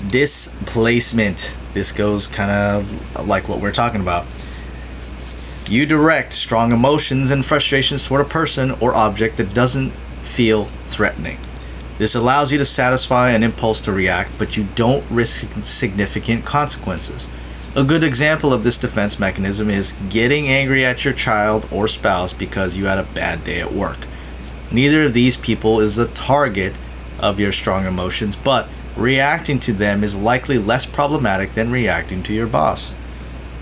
Displacement. This goes kind of like what we're talking about. You direct strong emotions and frustrations toward a person or object that doesn't feel threatening. This allows you to satisfy an impulse to react, but you don't risk significant consequences. A good example of this defense mechanism is getting angry at your child or spouse because you had a bad day at work. Neither of these people is the target of your strong emotions, but reacting to them is likely less problematic than reacting to your boss.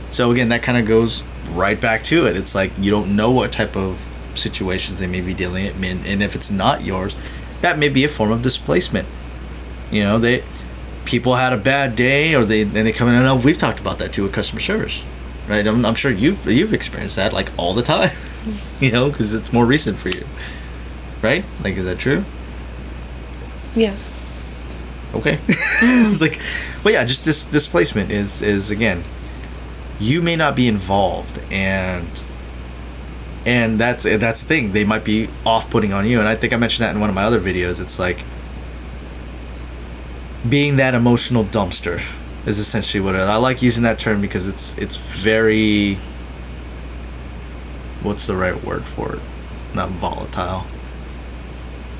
So again, that kind of goes right back to it. It's like you don't know what type of situations they may be dealing in, and if it's not yours, that may be a form of displacement. You know, people had a bad day, or they come in. I know we've talked about that too with customer service, right? I'm sure you've experienced that like all the time, you know, because it's more recent for you, right? Like, is that true? Yeah. Okay. It's like, well, yeah, just this displacement is again, you may not be involved, and that's the thing. They might be off-putting on you, and I think I mentioned that in one of my other videos. It's like being that emotional dumpster is essentially what it is. I like using that term because it's very, what's the right word for it? Not volatile.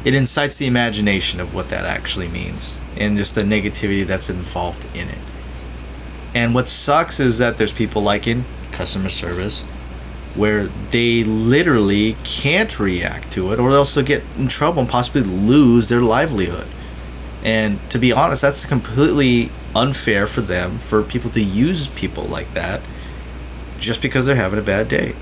It incites the imagination of what that actually means and just the negativity that's involved in it. And what sucks is that there's people like in customer service where they literally can't react to it, or they'll also get in trouble and possibly lose their livelihood. And to be honest, that's completely unfair for them, for people to use people like that just because they're having a bad day.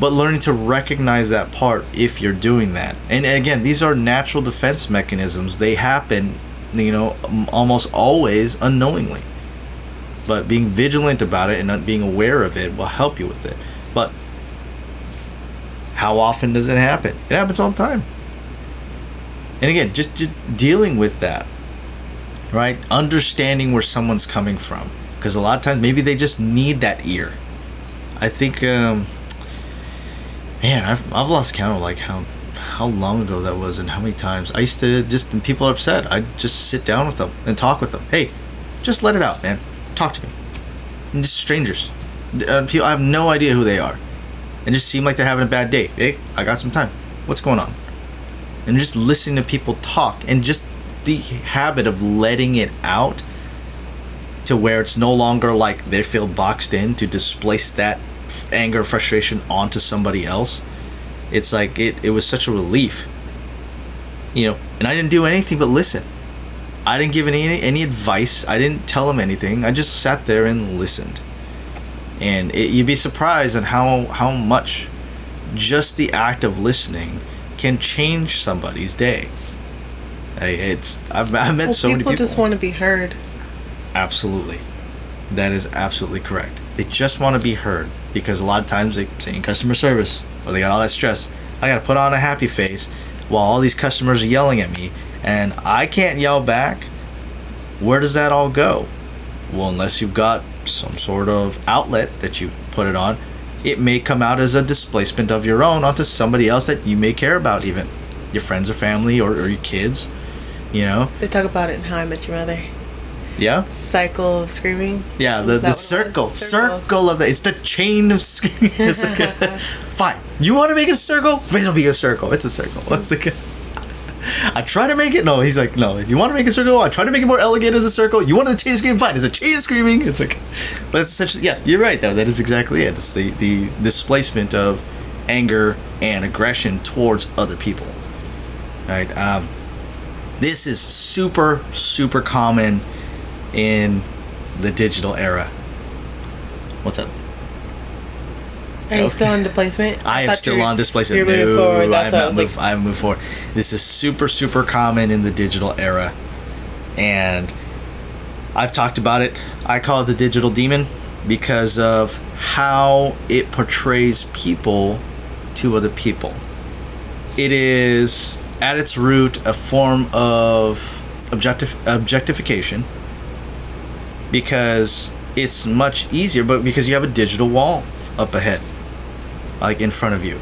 But learning to recognize that part if you're doing that. And again, these are natural defense mechanisms. They happen, you know, almost always unknowingly. But being vigilant about it and not being aware of it will help you with it. But how often does it happen? It happens all the time. And again, just dealing with that, right? Understanding where someone's coming from. Because a lot of times, maybe they just need that ear. I think, man, I've lost count of like how long ago that was and how many times. I used to just, when people are upset, I'd just sit down with them and talk with them. Hey, just let it out, man. Talk to me. And just strangers. People, I have no idea who they are. And just seem like they're having a bad day. Hey, I got some time. What's going on? And just listening to people talk, and just the habit of letting it out to where it's no longer like they feel boxed in to displace that anger, frustration onto somebody else. It's like it was such a relief, you know. And I didn't do anything but listen. I didn't give any advice. I didn't tell them anything. I just sat there and listened. And you'd be surprised at how much just the act of listening can change somebody's day. I've met so many people. People just want to be heard. Absolutely. That is absolutely correct. They just want to be heard, because a lot of times they say in customer service, or they got all that stress, I got to put on a happy face while all these customers are yelling at me, and I can't yell back. Where does that all go? Well, unless you've got some sort of outlet that you put it on, it may come out as a displacement of your own onto somebody else that you may care about, even your friends or family or your kids, you know. They talk about it in How I Met Your Mother. Yeah. Cycle of screaming. Yeah, the circle of the, it's the chain of screaming. It's like fine. You want to make it a circle? It'll be a circle. It's a circle. It's like I try to make it. No, he's like, no. If you want to make a circle, I try to make it more elegant as a circle. You want the chain of screaming? Fine. It's a chain of screaming. It's like, but it's essentially, yeah, you're right though. That is exactly it. It's the displacement of anger and aggression towards other people. Right. This is super common in the digital era. What's up? Are you still on displacement? I am still on displacement. I haven't moved forward. This is super common in the digital era. And I've talked about it. I call it the digital demon because of how it portrays people to other people. It is, at its root, a form of objectification, because it's much easier, but because you have a digital wall up ahead, like in front of you.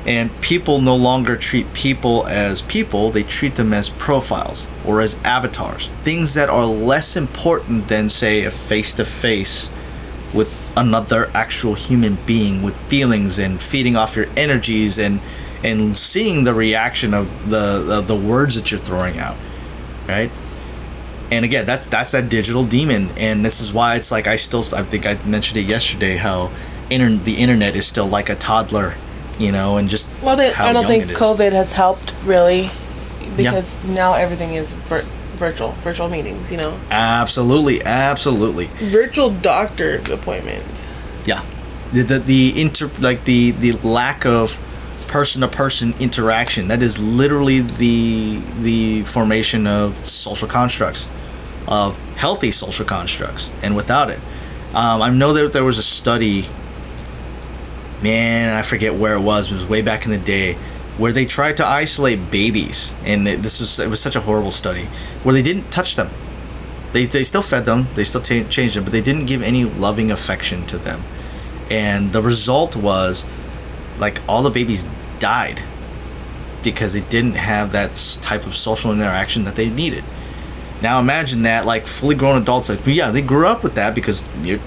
And people no longer treat people as people, they treat them as profiles or as avatars. Things that are less important than, say, a face-to-face with another actual human being with feelings and feeding off your energies and seeing the reaction of the words that you're throwing out, right? And again, that's that digital demon, and this is why it's like I think I mentioned it yesterday how the internet is still like a toddler, and just I don't think COVID has helped really, because now everything is virtual meetings, Absolutely. Virtual doctor's appointments. Yeah, the lack of person-to-person interaction, that is literally the formation of social constructs, of healthy social constructs, and without it, I know that there was a study, I forget where it was way back in the day, where they tried to isolate babies, and it was such a horrible study, where they didn't touch them. They still fed them, they still changed them, but they didn't give any loving affection to them. And the result was, like, all the babies died because they didn't have that type of social interaction that they needed. Now imagine that, like, fully grown adults, like, they grew up with that because you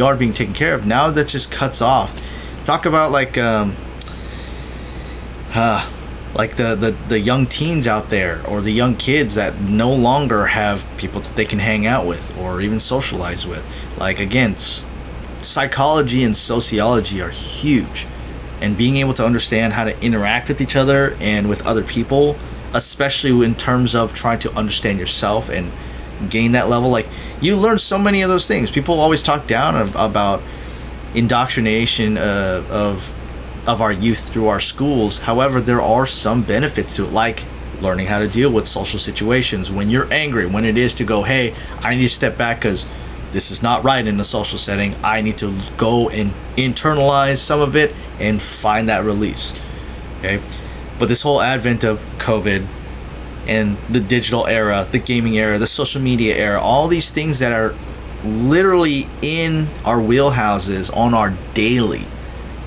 are being taken care of. Now that just cuts off. Talk about like the young teens out there, or the young kids that no longer have people that they can hang out with or even socialize with. Like, again, psychology and sociology are huge, and being able to understand how to interact with each other and with other people, especially in terms of trying to understand yourself and gain that level. Like, you learn so many of those things. People always talk down about indoctrination of our youth through our schools. However, there are some benefits to it, like learning how to deal with social situations when you're angry, when it is to go, hey, I need to step back because this is not right in the social setting. I need to go and internalize some of it and find that release. Okay, but this whole advent of COVID and the digital era, the gaming era, the social media era, all these things that are literally in our wheelhouses on our daily.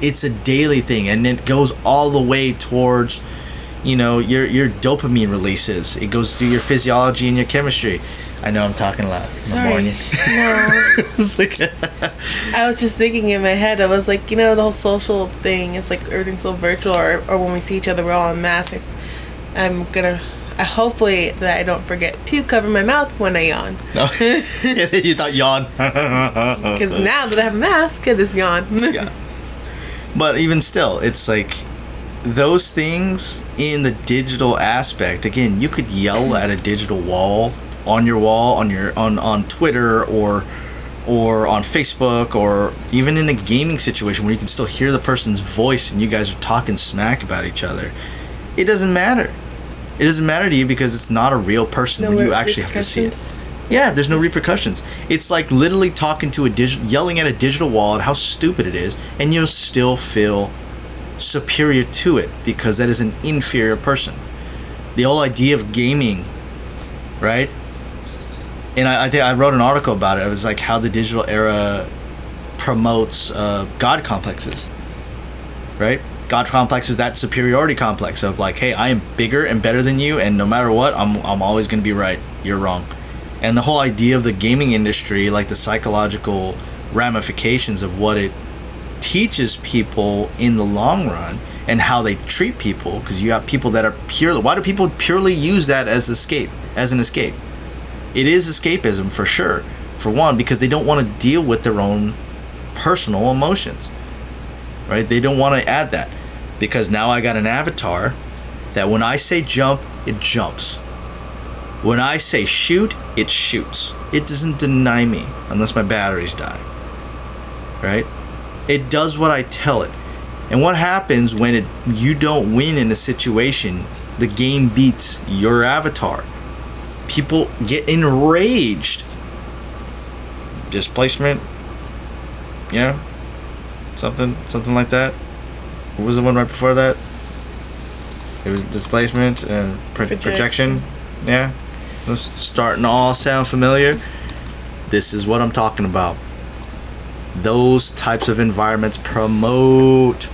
It's a daily thing, and it goes all the way towards, your dopamine releases. It goes through your physiology and your chemistry. I know I'm talking loud. Sorry. No. I was just thinking in my head, I was like, the whole social thing, it's like everything's so virtual, or when we see each other, we're all in masks. Hopefully that I don't forget to cover my mouth when I yawn. No. You thought yawn. Because now that I have a mask, I just yawn. Yeah. But even still, it's like those things in the digital aspect. Again, you could yell at a digital wall, on Twitter or on Facebook, or even in a gaming situation where you can still hear the person's voice and you guys are talking smack about each other. It doesn't matter. It doesn't matter to you because it's not a real person when you actually have to see it. Yeah, there's no repercussions. It's like literally talking to yelling at a digital wall at how stupid it is, and you'll still feel superior to it because that is an inferior person. The whole idea of gaming, right? And I think I wrote an article about it. It was like how the digital era promotes God complexes, right? God complex is that superiority complex of like, hey, I am bigger and better than you, and no matter what, I'm always going to be right. You're wrong. And the whole idea of the gaming industry, like the psychological ramifications of what it teaches people in the long run and how they treat people, because you have people that are purely, why do people purely use that as an escape? It is escapism for sure, for one, because they don't want to deal with their own personal emotions, right? They don't want to add that, because now I got an avatar that when I say jump, it jumps. When I say shoot, it shoots. It doesn't deny me unless my batteries die, right? It does what I tell it. And what happens when you don't win in a situation? The game beats your avatar. People get enraged. Displacement, something like that. What was the one right before that? It was displacement and projection. Yeah, it's starting to all sound familiar. This is what I'm talking about. Those types of environments promote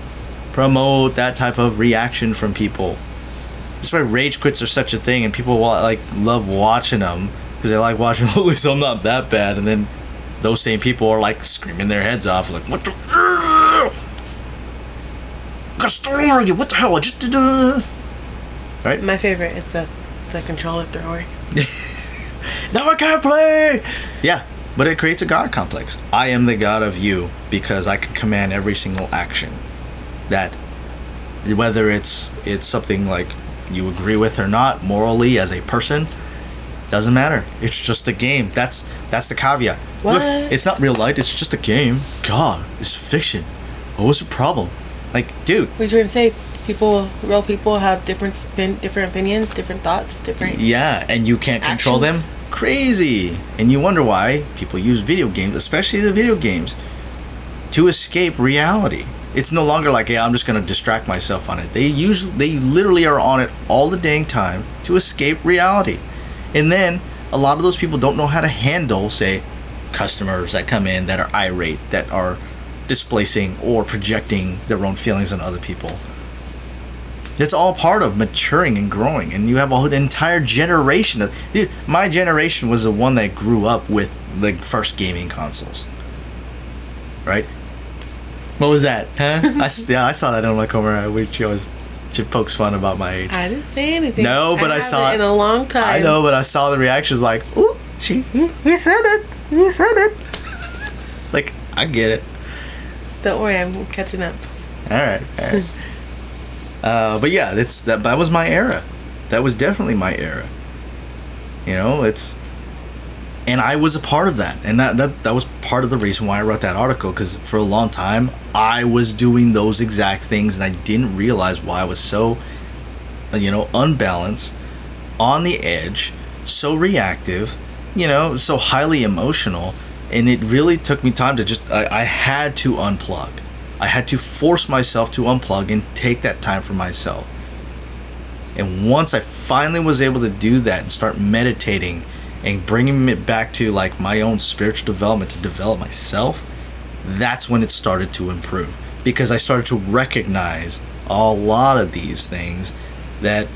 promote that type of reaction from people. That's why rage quits are such a thing, and people like love watching them because they like watching. At least I'm not that bad, and then those same people are like screaming their heads off, like, "What the? Got a story? What the hell? I just did." Right. My favorite is the controller thrower. Now I can't play. Yeah, but it creates a god complex. I am the god of you because I can command every single action. That, whether it's something like you agree with or not morally as a person, doesn't matter. It's just a game. That's the caveat. What? Look, it's not real life. It's just a game. God, it's fiction. What's the problem? Like, dude. What you trying to say? Real people have different opinions, different thoughts, different. Yeah, and you can't control them. Crazy. And you wonder why people use video games, especially the video games, to escape reality. It's no longer like, yeah, I'm just gonna distract myself on it. They literally are on it all the dang time to escape reality. And then a lot of those people don't know how to handle, say, customers that come in that are irate, that are displacing or projecting their own feelings on other people. It's all part of maturing and growing, and you have an entire generation of... Dude, my generation was the one that grew up with the first gaming consoles. Right? What was that? Huh? I saw that on my camera. She pokes fun about my age. I didn't say anything. No, but I saw it in a long time. I know, but I saw the reactions like, ooh, he said it. He said it. It's like, I get it. Don't worry, I'm catching up. All right. But yeah, that was my era. That was definitely my era. You know, and I was a part of that, and that was part of the reason why I wrote that article, because for a long time I was doing those exact things, and I didn't realize why I was so, unbalanced, on the edge, so reactive, so highly emotional, and it really took me time to I had to unplug. I had to force myself to unplug and take that time for myself. And once I finally was able to do that and start meditating and bringing it back to like my own spiritual development to develop myself, that's when it started to improve. Because I started to recognize a lot of these things that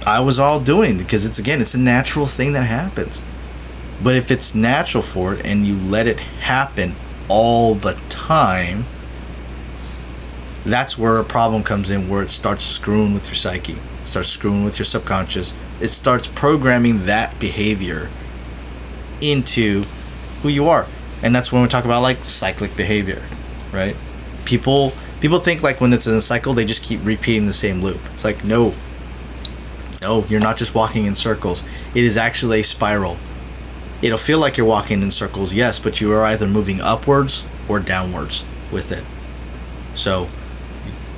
I was all doing, because it's a natural thing that happens. But if it's natural for it and you let it happen all the time, that's where a problem comes in, where it starts screwing with your psyche. It starts screwing with your subconscious. It starts programming that behavior into who you are. And that's when we talk about like cyclic behavior, right? People think like when it's in a cycle, they just keep repeating the same loop. It's like, no, you're not just walking in circles. It is actually a spiral. It'll feel like you're walking in circles, yes, but you are either moving upwards or downwards with it. So,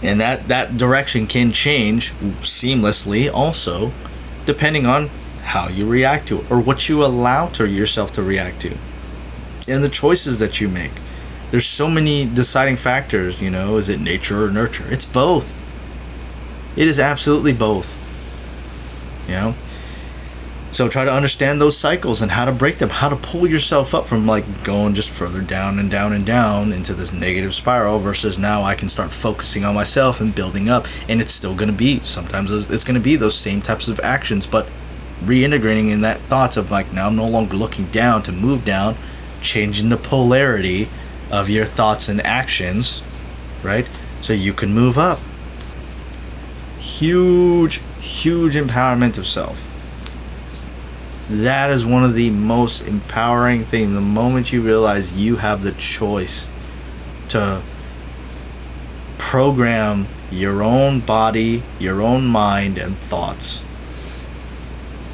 and that direction can change seamlessly also, depending on how you react to it, or what you allow to yourself to react to, and the choices that you make. There's so many deciding factors, is it nature or nurture? It's both. It is absolutely both. So try to understand those cycles and how to break them, how to pull yourself up from like going just further down and down and down into this negative spiral, versus now I can start focusing on myself and building up. And it's still going to be, sometimes it's going to be those same types of actions, but reintegrating in that thoughts of like, now I'm no longer looking down to move down, changing the polarity of your thoughts and actions, right? So you can move up. Huge empowerment of self. That is one of the most empowering things. The moment you realize you have the choice to program your own body, your own mind, and thoughts.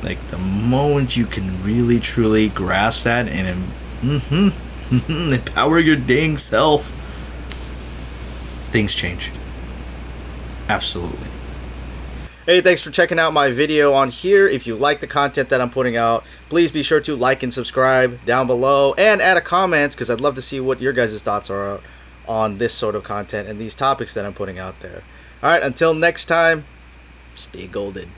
Like the moment you can really truly grasp that and empower your dang self, things change. Absolutely. Hey, thanks for checking out my video on here. If you like the content that I'm putting out, please be sure to like and subscribe down below and add a comment, because I'd love to see what your guys' thoughts are on this sort of content and these topics that I'm putting out there. All right, until next time, stay golden.